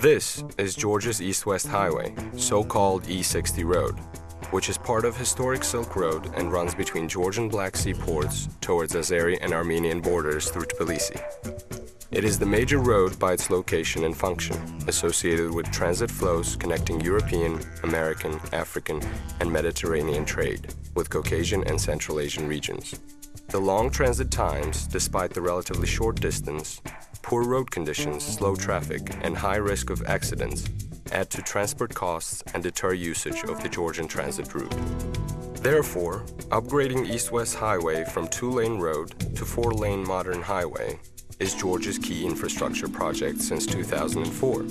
This is Georgia's East-West Highway, so-called E60 Road, which is part of historic Silk Road and runs between Georgian Black Sea ports towards Azeri and Armenian borders through Tbilisi. It is the major road by its location and function, associated with transit flows connecting European, American, African, and Mediterranean trade with Caucasian and Central Asian regions. The long transit times, despite the relatively short distance, poor road conditions, slow traffic, and high risk of accidents add to transport costs and deter usage of the Georgian transit route. Therefore, upgrading East-West Highway from 2-lane road to 4-lane modern highway is Georgia's key infrastructure project since 2004.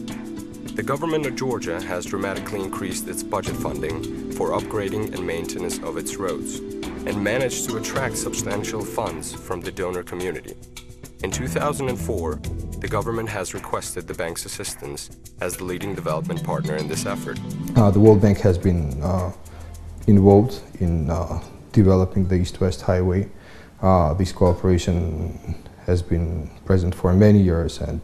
The government of Georgia has dramatically increased its budget funding for upgrading and maintenance of its roads and managed to attract substantial funds from the donor community. In 2004, the government has requested the bank's assistance as the leading development partner in this effort. The World Bank has been involved in developing the East-West Highway. This cooperation has been present for many years, and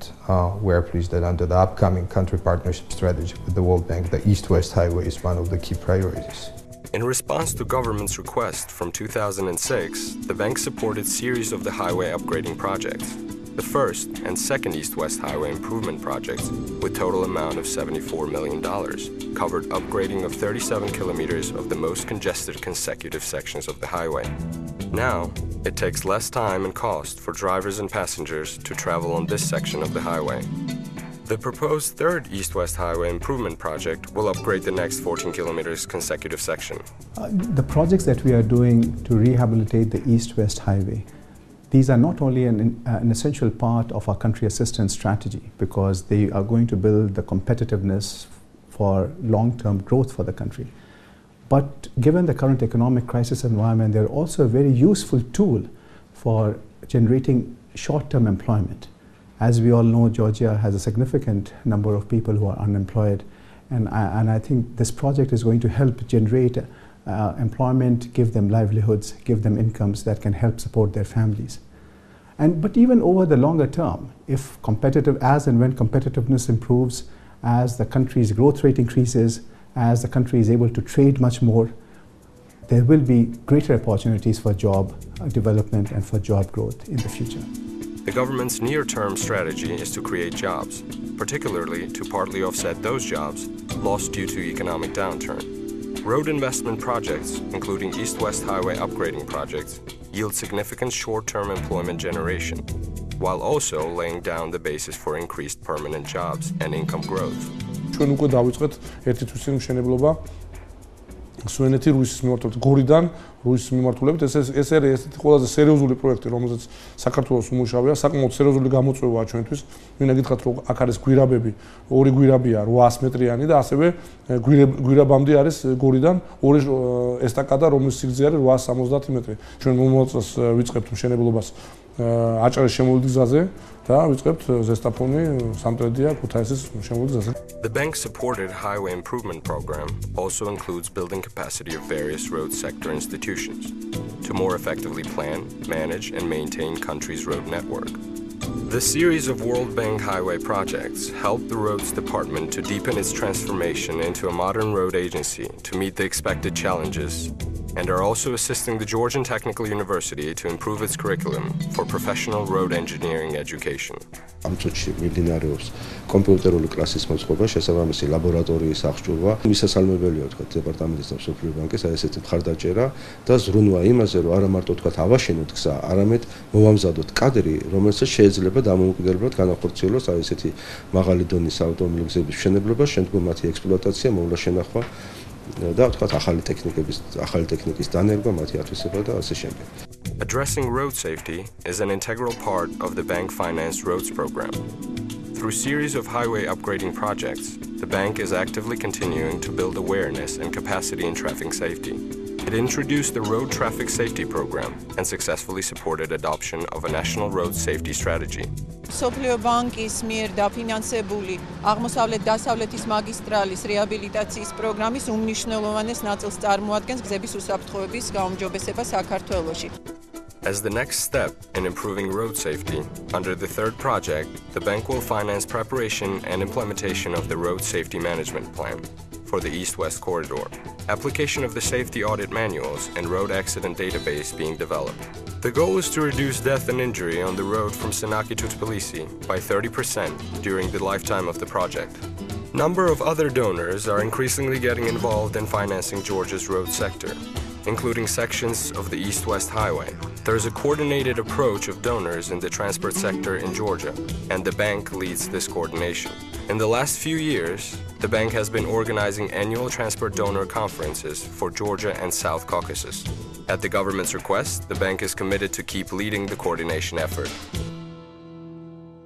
we are pleased that under the upcoming country partnership strategy with the World Bank, the East-West Highway is one of the key priorities. In response to government's request from 2006, the bank supported a series of the highway upgrading projects. The first and second East-West Highway improvement projects, with total amount of $74 million, covered upgrading of 37 kilometers of the most congested consecutive sections of the highway. Now, it takes less time and cost for drivers and passengers to travel on this section of the highway. The proposed third East-West Highway improvement project will upgrade the next 14 kilometers consecutive section. The projects that we are doing to rehabilitate the East-West Highway, these are not only an essential part of our country assistance strategy, because they are going to build the competitiveness for long-term growth for the country. But given the current economic crisis environment, they're also a very useful tool for generating short-term employment. As we all know, Georgia has a significant number of people who are unemployed, and I think this project is going to help generate employment, give them livelihoods, give them incomes that can help support their families. But even over the longer term, as and when competitiveness improves, as the country's growth rate increases, as the country is able to trade much more, there will be greater opportunities for job development and for job growth in the future. The government's near-term strategy is to create jobs, particularly to partly offset those jobs lost due to economic downturn. Road investment projects, including East-West Highway upgrading projects, yield significant short-term employment generation, while also laying down the basis for increased permanent jobs and income growth. სვენეთი რუსის მიმართულებით გორიდან რუსის მიმართულებით ეს არის ყველაზე სერიოზული პროექტი, რომელზეც საქართველოს უმუშავია, საკმაოდ სერიოზული გამოწვევაა ჩვენთვის. მინდა გითხრათ, რომ აქ არის გვირაბები, ორი გვირაბია 800 მეტრიანი და ასევე გვირაბამდე არის გორიდან ორი ესტაკადა, რომლის სიგრძე არის 870 მეტრი. ჩვენ მომავალ წელს ვიწყებთ მშენებლობას აჭარის შემოვლით გზაზე და ვიწყებთ ზესტაფონი, სამტრედია, ქუთაისის შემოვლით გზაზე. The bank-supported highway improvement program also includes building capacity of various road sector institutions to more effectively plan, manage, and maintain country's road network. The series of World Bank highway projects helped the Roads Department to deepen its transformation into a modern road agency to meet the expected challenges, and are also assisting the Georgian Technical University to improve its curriculum for professional road engineering education. ამ წუთში მიმდინარეობს კომპიუტერული კლასის მოწყობა, შესაბამისი ლაბორატორიის აღჭურვა. მისასალმებელია თქვა დეპარტამენტის და სოფლიო ბანკის ესეთი მხარდაჭერა და ზრუნვა იმაზე, რომ არა მარტო თქვა ავაშენოთ გზა, არამედ მოვამზადოთ კადრი, რომელსაც შეიძლება დამოუკიდებლად განახორციელოს აი ესეთი მაღალი დონის ავტომობილების გზების მშენებლობა, შემდგომ მათი ექსპლუატაცია, მოვლა შენახვა და თქვა ახალი ტექნიკის დანერგვა, მათი ათვისება და ასე შემდეგ. Addressing road safety is an integral part of the bank-financed roads program. Through a series of highway upgrading projects, the bank is actively continuing to build awareness and capacity in traffic safety. It introduced the Road Traffic Safety Program and successfully supported adoption of a national road safety strategy. სოფლიო ბანკის მიერ დაფინანსებული აღმოსავლეთ-დასავლეთის მაგისტრალის რეაბილიტაციის პროგრამის უმნიშვნელოვანეს ნაწილს წარმოადგენს გზების უსაფრთხოების გაუმჯობესება საქართველოში. As the next step in improving road safety, under the third project, the bank will finance preparation and implementation of the Road Safety Management Plan for the East-West Corridor, application of the safety audit manuals and road accident database being developed. The goal is to reduce death and injury on the road from Sinaki to Tbilisi by 30% during the lifetime of the project. Number of other donors are increasingly getting involved in financing Georgia's road sector, including sections of the East-West Highway. There is a coordinated approach of donors in the transport sector in Georgia, and the bank leads this coordination. In the last few years, the bank has been organizing annual transport donor conferences for Georgia and South Caucasus. At the government's request, the bank is committed to keep leading the coordination effort.